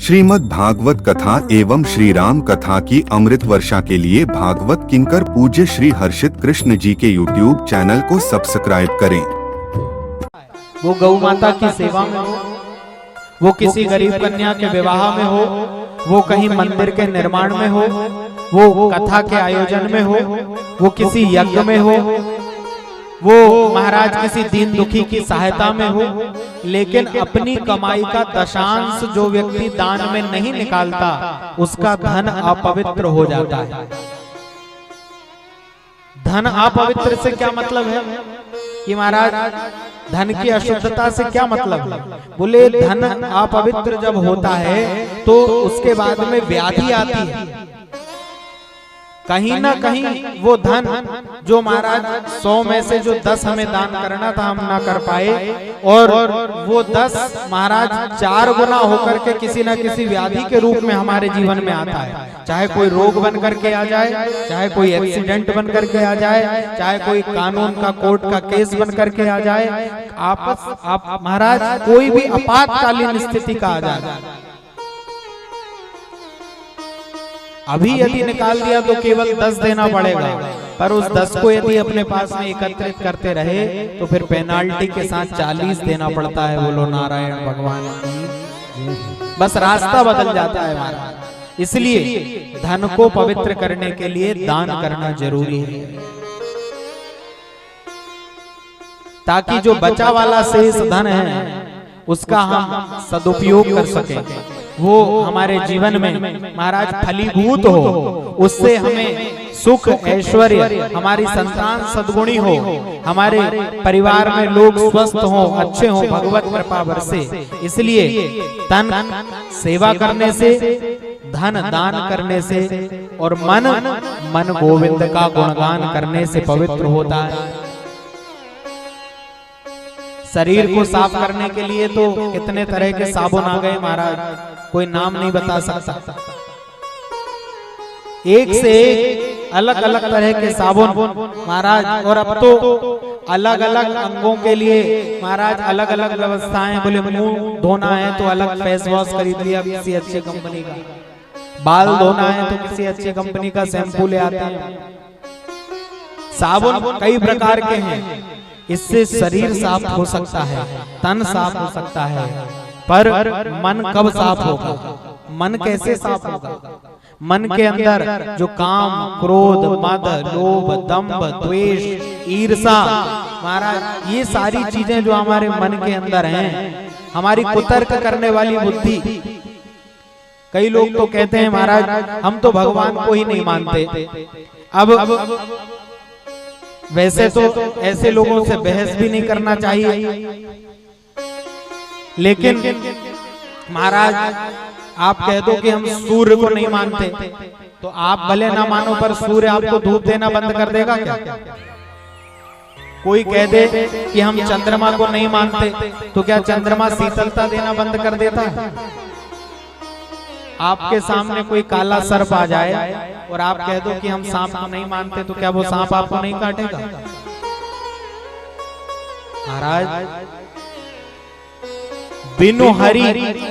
श्रीमद् भागवत कथा एवं श्री राम कथा की अमृत वर्षा के लिए भागवत किंकर पूज्य श्री हर्षित कृष्ण जी के YouTube चैनल को सब्सक्राइब करें। वो गौ माता की सेवा में हो, वो किसी गरीब कन्या के विवाह में हो, वो कहीं मंदिर के निर्माण में हो, वो कथा के आयोजन में हो, वो किसी यज्ञ में हो, वो महाराज किसी दीन दुखी की सहायता में हो, लेकिन अपनी कमाई का दशांश जो व्यक्ति दान में नहीं निकालता उसका धन अपवित्र हो जाता है। धन अपवित्र से क्या मतलब है कि महाराज धन की अशुद्धता से क्या मतलब है? बोले धन अपवित्र जब होता है तो उसके बाद में व्याधि आती है। कहीं ना कहीं वो धन जो महाराज 100 में से जो 10 हमें दान करना था हम ना कर पाए, और वो 10 महाराज 4 गुना होकर के किसी ना किसी व्याधि के रूप में हमारे जीवन में आता है। चाहे कोई रोग बन करके आ जाए, चाहे कोई एक्सीडेंट बन करके आ जाए, चाहे कोई कानून का कोर्ट का केस बन करके आ जाए, आप महाराज कोई भी आपातकालीन स्थिति का आ जाए। अभी यदि निकाल दिया तो केवल 10 देना पड़ेगा, पर उस 10 को यदि अपने पास में एकत्रित करते रहे तो फिर पेनाल्टी के साथ 40 देना पड़ता है। बोलो नारायण भगवान की। बस रास्ता बदल जाता है हमारा। इसलिए धन को पवित्र करने के लिए दान करना जरूरी है, ताकि जो बचा वाला शेष धन है उसका हम सदुपयोग कर सकें, वो हमारे जीवन में महाराज फलीभूत हो, उससे हमें सुख ऐश्वर्य, हमारी संतान सद्गुणी हो, हमारे परिवार में लोग स्वस्थ हो, अच्छे हो, भगवत कृपा बरसे। इसलिए तन सेवा करने से, धन दान करने से और मन गोविंद का गुणगान करने से पवित्र होता है। शरीर को साफ करने के लिए तो कितने तरह के साबुन आ गए महाराज, कोई नाम नहीं बता सकता। एक से एक अलग अलग तरह के साबुन महाराज, और अब तो अलग अलग अंगों के लिए महाराज अलग अलग व्यवस्थाएं। बोले मुंह धोना है तो अलग फेस वॉश खरीद लिया किसी अच्छी कंपनी का, बाल धोना है तो किसी अच्छी कंपनी का शैम्पू ले आते हैं। साबुन कई प्रकार के हैं, इससे शरीर साफ हो सकता है, तन साफ हो सकता है, पर मन कब साफ होगा? मन कैसे साफ होगा? मन के अंदर जो काम, क्रोध, मद, लोभ, दंभ, द्वेष, ईर्षा, महाराज ये सारी चीजें जो हमारे मन के अंदर हैं, हमारी कुतर्क करने वाली बुद्धि। कई लोग तो कहते हैं महाराज हम तो भगवान को ही नहीं मानते। अब वैसे तो ऐसे लोगों से बहस भी नहीं करना चाहिए, लेकिन महाराज आप कह दो कि हम सूर्य को नहीं मानते, तो आप भले ना मानो पर सूर्य आपको धूप देना बंद कर देगा क्या? कोई कह दे कि हम चंद्रमा को नहीं मानते, तो क्या चंद्रमा शीतलता देना बंद कर देता है? आपके सामने कोई काला सर्प आ जाए और आप कह दो कि हम सांप को नहीं मानते, तो क्या वो सांप आपको नहीं काटेगा? महाराज बिनु हरि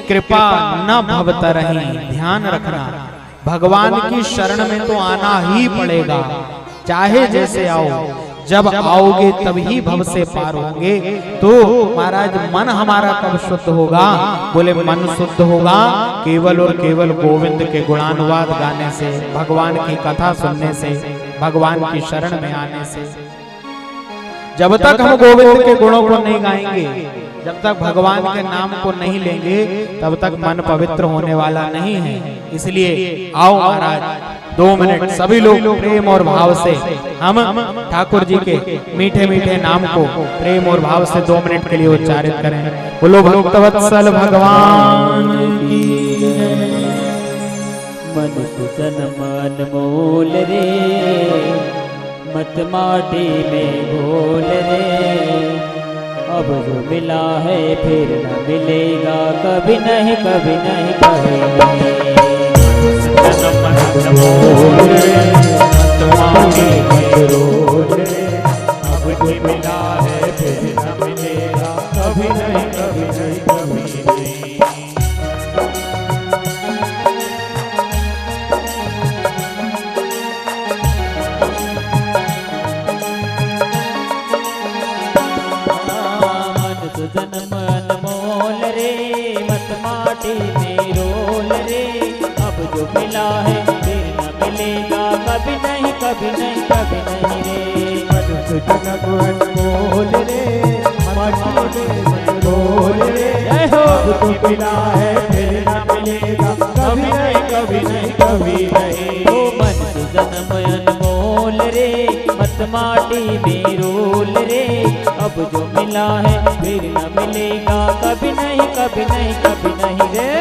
कृपा न भवतरहि, ध्यान रखना भगवान की शरण में तो आना ही पड़ेगा, चाहे जैसे आओ। जब आओगे तभी भव से पार होंगे। तो महाराज मन हमारा कब शुद्ध होगा? बोले मन शुद्ध होगा केवल और केवल गोविंद के गुणानुवाद गाने से, भगवान की कथा सुनने से, भगवान की शरण में आने से। जब तक हम गोविंद के गुणों को नहीं गाएंगे, जब तक भगवान के नाम को नहीं लेंगे, तब तक मन पवित्र होने वाला नहीं है। इसलिए आओ महाराज 2 मिनट सभी लोग प्रेम और भाव से हम ठाकुर जी के मीठे मीठे नाम को प्रेम और भाव से 2 मिनट के लिए उच्चारित करें। बोलो भक्तवत्सल भगवान की। मन सुतन मन मोल रे, मत माटी में घोल रे, अब जो मिला है फिर न मिलेगा, कभी नहीं कहेंगे। अब जो मिला है फिर न मिलेगा, कभी नहीं कभी नहीं कभी नहीं। में रोल रे, अब जो मिला है फिर न मिलेगा कभी नहीं, कभी नहीं, कभी नहीं रे। मनुष्य जन्म अनमोल रे, माटी में रोल रे, अब तो मिला है फिर न मिलेगा कभी नहीं, कभी नहीं, कभी नहीं। ओ मनुष्य जन्म अनमोल रे, मत माटी में रोल रे, अब जो मिला है फिर न मिलेगा कभी नहीं, कभी नहीं, कभी नहीं रे।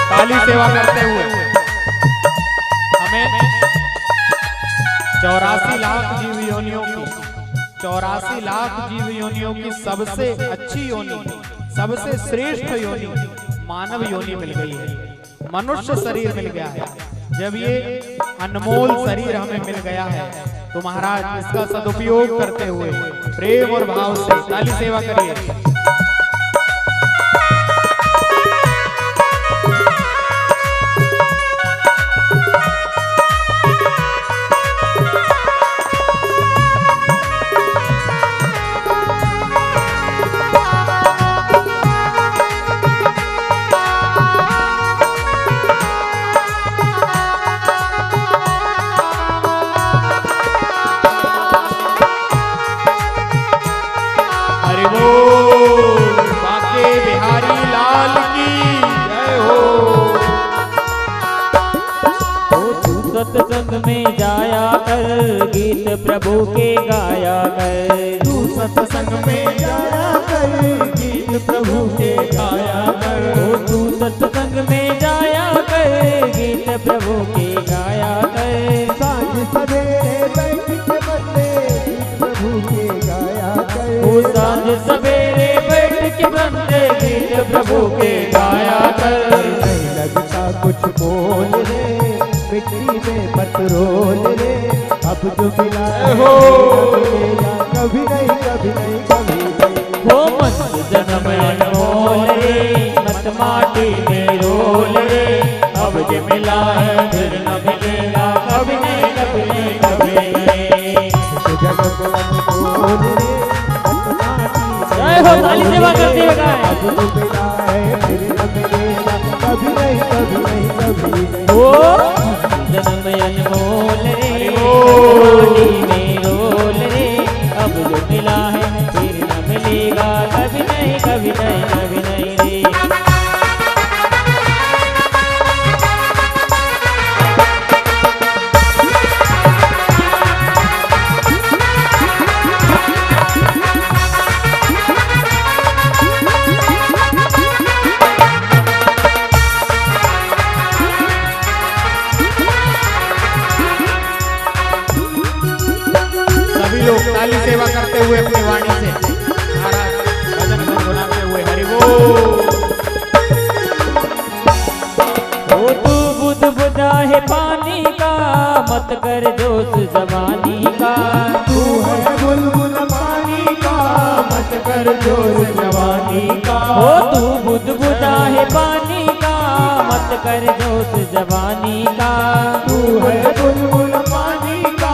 ताली सेवा करते हुए हमें 84 लाख जीव योनियों की 84 लाख जीव योनियों की सबसे अच्छी योनि, सबसे श्रेष्ठ योनि मानव योनि मिल गई है, मनुष्य शरीर मिल गया है। जब ये अनमोल शरीर हमें मिल गया है तो महाराज इसका सदुपयोग करते हुए प्रेम और भाव से ताली सेवा करिए। बाके बिहारी लाल की जय हो। तू सत्संग में जाया कर, गीत प्रभु के गाया कर। तू सत्संग में जाया कर, गीत प्रभु के गाया कर। तू सत्संग में जाया कर, गीत प्रभु के गाया कर। सांझ सवेरे बैठ के बंदे गीत प्रभु के गाया कर। वो सांझ सवेरे बैठ के बंदे गीत प्रभु के गाया कर। नहीं लगता कुछ बोल रे, मिट्टी में मत रोल रे, अब जो मिला है मिलेगा कभी नहीं, कभी नहीं, कभी नहीं। वो मनुष्य जन्म अनमोल रे, मत माटी में रोल रे, अब जो मिला है फिर न मिलेगा कभी नहीं, कभी नहीं, कभी नहीं। जन्म अनमोल रे, मत माटी में जय हो, ताली सेवा करते हुए गाएं। अब जो मिला है फिर न मिलेगा कभी नहीं, कभी नहीं, कभी नहीं। ओ जन्म अनमोल रे, माटी में रोल रे, अब जो मिला है फिर न मिलेगा कभी नहीं, कभी नहीं, कभी नहीं रे। सभी लोग ताली सेवा करते हुए अपनी वाणी से महाराज भजन गुनगुनाते हुए हरि बोल। ओ तू बुध बुधा है पानी का, मत कर जोश जवानी का। तू है बुलबुल पानी का, मत कर जोर जवानी का। ओ तू बुध बुधा है पानी का, मत कर जोश जवानी का। तू है बुलबुल पानी का,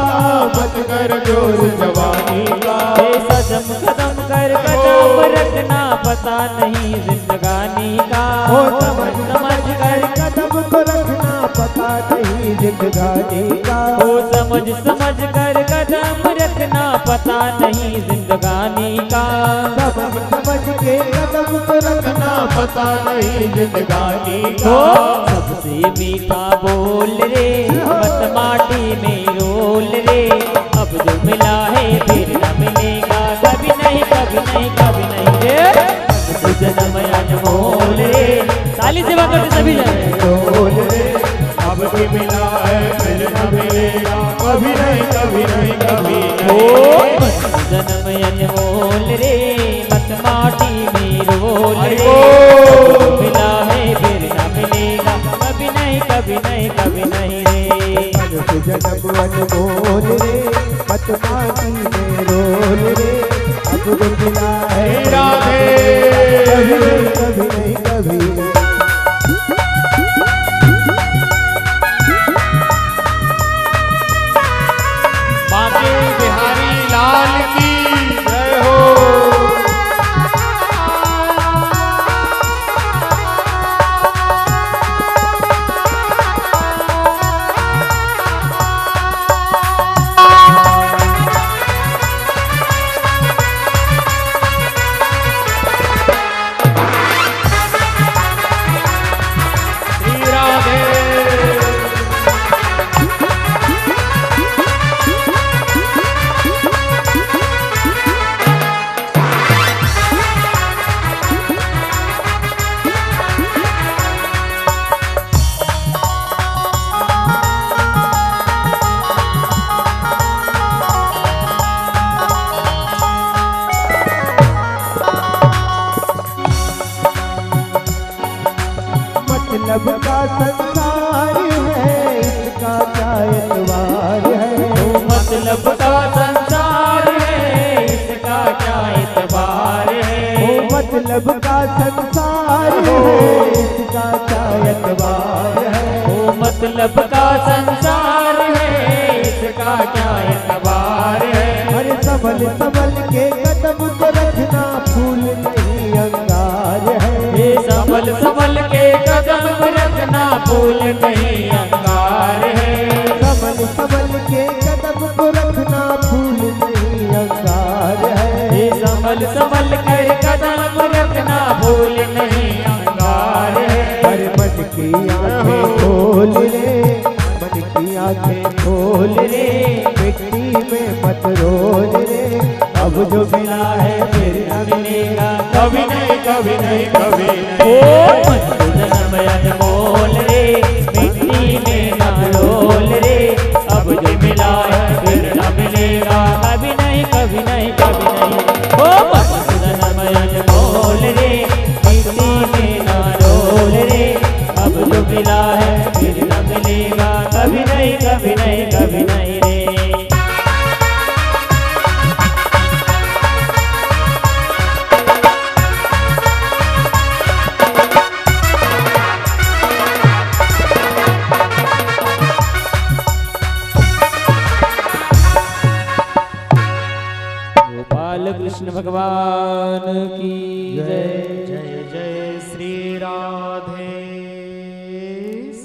मत कर जोर जवानी का। ये सदम कदम कर कदम रखना, पता नहीं जिंदगानी का। ओ समझ समझ कर कदम को रखना, पता नहीं जिंदगानी का। ओ समझ समझ कर कदम रखना, पता नहीं जिंदगानी का। समझ समझ के कदम को रखना, पता नहीं जिंदगानी ओ का। सबसे मीठा बोल रे, मत माटी में रोल रे, अब जो मिला है फिर न मिलेगा कभी नहीं, कभी नहीं, कभी नहीं रे। तू जन्म अनमोल रे, ताली सेवा करते सभी जन। रोल रे, अब भी मिला है फिर न मिलेगा कभी नहीं, कभी नहीं, कभी ओ नहीं। जन्म अनमोल रे, मत माटी में रोल रे, बोल। मिला है फिर न मिलेगा कभी नहीं, कभी नहीं, कभी नहीं रे। मनुष्य जन्म अनमोल रे, मत माटी में रोल रे, अब जो मिला है राधे। कभी नहीं, कभी नहीं, कभी नहीं। संसार है, इसका क्या एतबार है। वो मतलब का संसार है, इसका क्या एतबार है। वो मतलब का संसार है, इसका क्या एतबार है। वो मतलब का संसार है, इसका क्या एतबार है। अरे संभल संभल के कदम को रखना, फूल नहीं अंगार है। ये संभल संभल के कदम रखना, फूल नहीं अंगार है। संभल संभल के कदम को रखना, फूल नहीं अंगार है। ये संभल संभल के कदम रखना, फूल नहीं अंगार है। अरे मन की आंखें खोल रे, मन की आंखें खोल रे, मिट्टी में मत रोल रे। अब जो मिला है फिर न मिलेगा, कभी नहीं कभी नहीं कभी नहीं। ओ जन्म अनमोल रे, मिट्टी में न रोल रे। अब जो मिला है फिर न मिलेगा, कभी नहीं कभी नहीं कभी नहीं। ओ जन्म अनमोल रे, मिट्टी में न रोल रे। अब जो मिला है फिर न मिलेगा, कभी नहीं कभी नहीं कभी नहीं रे। गोपाल कृष्ण भगवान की जय।